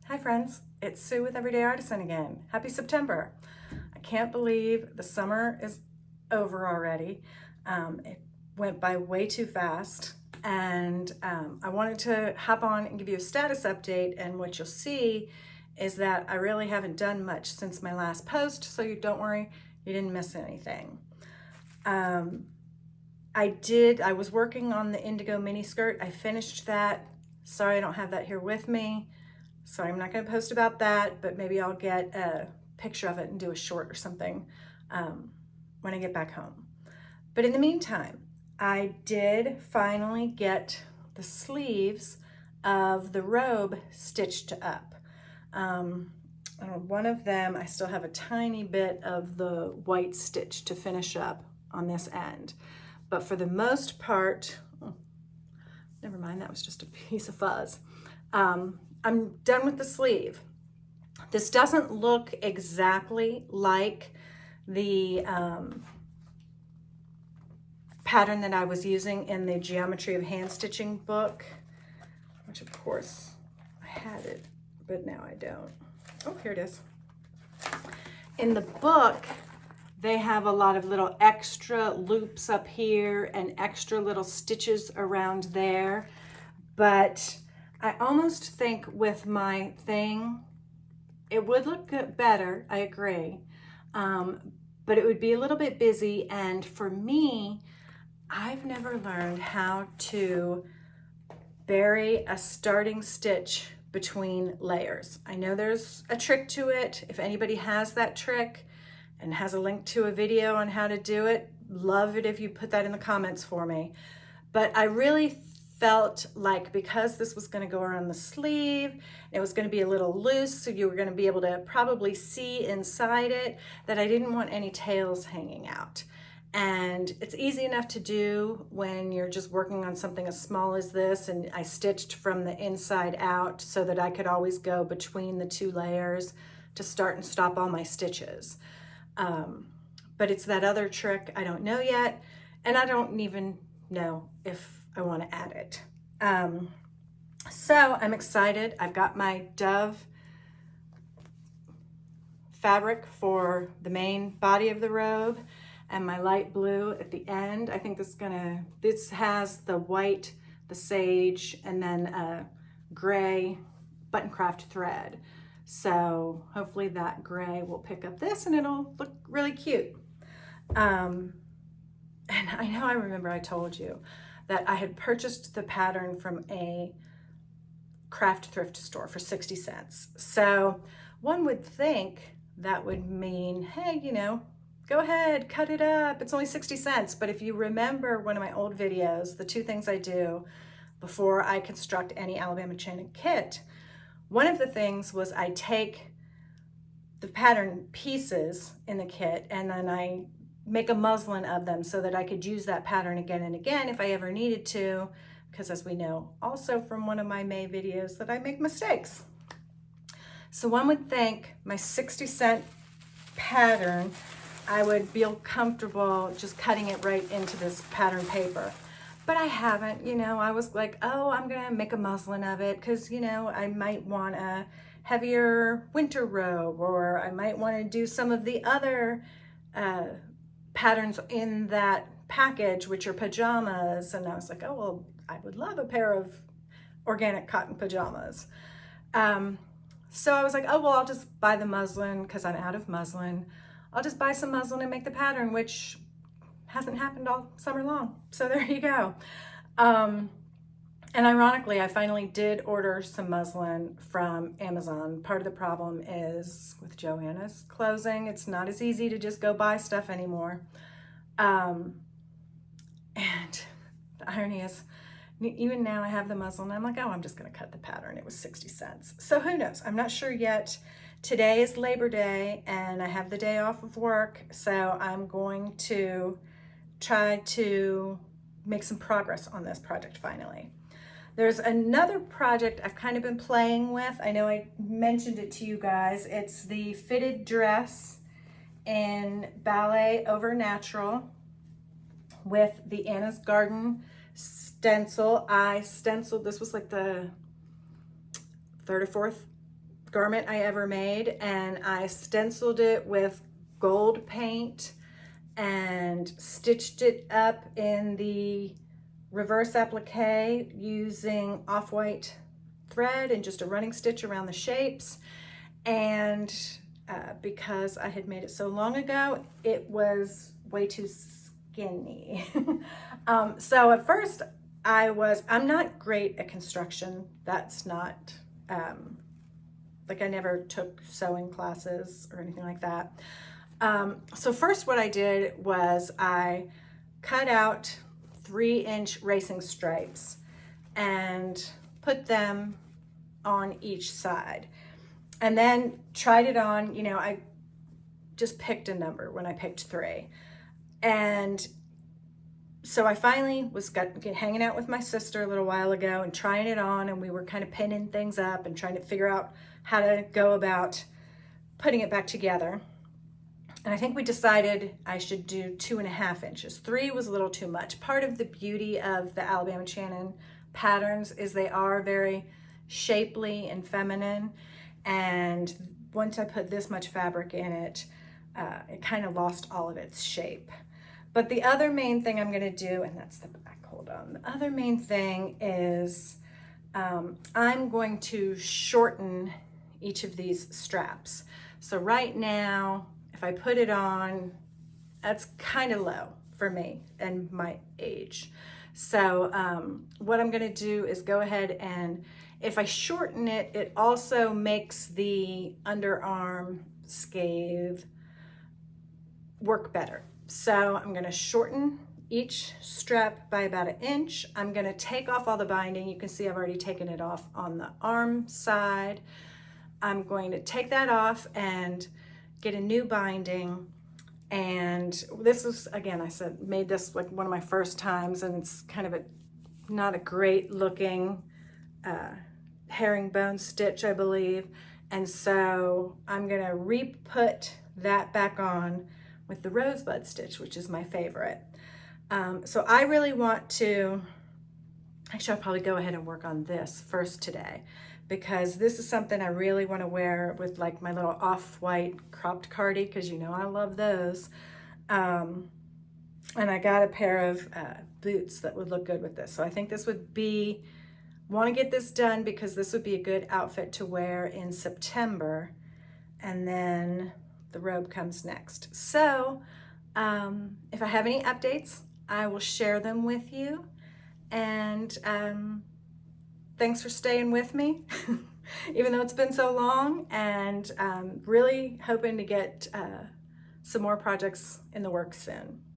Hi friends, it's Sue with Everyday Artisan again. Happy September. I can't believe the summer is over already. It went by way too fast, and I wanted to hop on and give you a status update, and what you'll see is that I really haven't done much since my last post, so you don't worry, you didn't miss anything. I was working on the indigo mini skirt. I finished that. Sorry I don't have that here with me. So I'm not going to post about that, but maybe I'll get a picture of it and do a short or something when I get back home. But in the meantime, I did finally get the sleeves of the robe stitched up. One of them, I still have a tiny bit of the white stitch to finish up on this end. But for the most part, never mind, that was just a piece of fuzz. I'm done with the sleeve. This doesn't look exactly like the pattern that I was using in the Geometry of Hand Stitching book, which of course I had it, but now I don't. Oh, here it is. In the book, they have a lot of little extra loops up here and extra little stitches around there, but I almost think with my thing, it would look better, I agree, but it would be a little bit busy, and for me, I've never learned how to bury a starting stitch between layers. I know there's a trick to it. If anybody has that trick and has a link to a video on how to do it, love it if you put that in the comments for me. But I really felt like because this was going to go around the sleeve, it was going to be a little loose, so you were going to be able to probably see inside it, that I didn't want any tails hanging out. And it's easy enough to do when you're just working on something as small as this, and I stitched from the inside out so that I could always go between the two layers to start and stop all my stitches. But it's that other trick I don't know yet, and I don't even know if I want to add it. So I'm excited. I've got my Dove fabric for the main body of the robe and my light blue at the end. I think this has the white, the sage, and then a gray button craft thread. So hopefully that gray will pick up this and it'll look really cute. And I remember I told you that I had purchased the pattern from a craft thrift store for 60 cents. So one would think that would mean, hey, go ahead, cut it up. It's only 60 cents. But if you remember one of my old videos, the two things I do before I construct any Alabama Chanin kit, one of the things was I take the pattern pieces in the kit and then I make a muslin of them so that I could use that pattern again and again if I ever needed to, because as we know also from one of my May videos that I make mistakes. So one would think my 60-cent pattern, I would feel comfortable just cutting it right into this pattern paper. But I haven't, I was like, oh, I'm gonna make a muslin of it because, I might want a heavier winter robe, or I might want to do some of the other patterns in that package, which are pajamas. And I was like, oh, well, I would love a pair of organic cotton pajamas. So I was like, oh, well, I'll just buy the muslin because I'm out of muslin. I'll just buy some muslin and make the pattern, which hasn't happened all summer long. So there you go. And ironically, I finally did order some muslin from Amazon. Part of the problem is with Joanna's closing, it's not as easy to just go buy stuff anymore. And the irony is, even now I have the muslin, I'm like, oh, I'm just gonna cut the pattern. It was 60 cents. So who knows? I'm not sure yet. Today is Labor Day and I have the day off of work. So I'm going to try to make some progress on this project finally. There's another project I've kind of been playing with. I know I mentioned it to you guys. It's the fitted dress in Ballet over Natural with the Anna's Garden stencil. I stenciled, this was like the third or fourth garment I ever made, and I stenciled it with gold paint and stitched it up in the reverse applique using off-white thread and just a running stitch around the shapes. And because I had made it so long ago, it was way too skinny. So at first I'm not great at construction. That's not, like I never took sewing classes or anything like that. So first what I did was I cut out 3-inch racing stripes and put them on each side, and then tried it on. You know, I just picked a number when I picked 3. And so I finally was hanging out with my sister a little while ago and trying it on, and we were kind of pinning things up and trying to figure out how to go about putting it back together. And I think we decided I should do 2.5 inches. 3 was a little too much. Part of the beauty of the Alabama Chanin patterns is they are very shapely and feminine. And once I put this much fabric in it, it kind of lost all of its shape. But the other main thing I'm gonna do, and that's the back, hold on. The other main thing is I'm going to shorten each of these straps. So right now, if I put it on, that's kind of low for me and my age. So what I'm gonna do is go ahead, and if I shorten it, it also makes the underarm scave work better. So I'm gonna shorten each strap by about 1 inch. I'm gonna take off all the binding. You can see I've already taken it off on the arm side. I'm going to take that off and get a new binding. And this is, again, I said, made this like one of my first times, and it's kind of not a great looking herringbone stitch, I believe. And so I'm gonna re-put that back on with the rosebud stitch, which is my favorite. So I really want to, actually I'll probably go ahead and work on this first today, because this is something I really want to wear with like my little off-white cropped cardi, because you know I love those. And I got a pair of boots that would look good with this. So I think this would be, want to get this done because this would be a good outfit to wear in September. And then the robe comes next. So if I have any updates, I will share them with you. And thanks for staying with me, even though it's been so long, and really hoping to get some more projects in the works soon.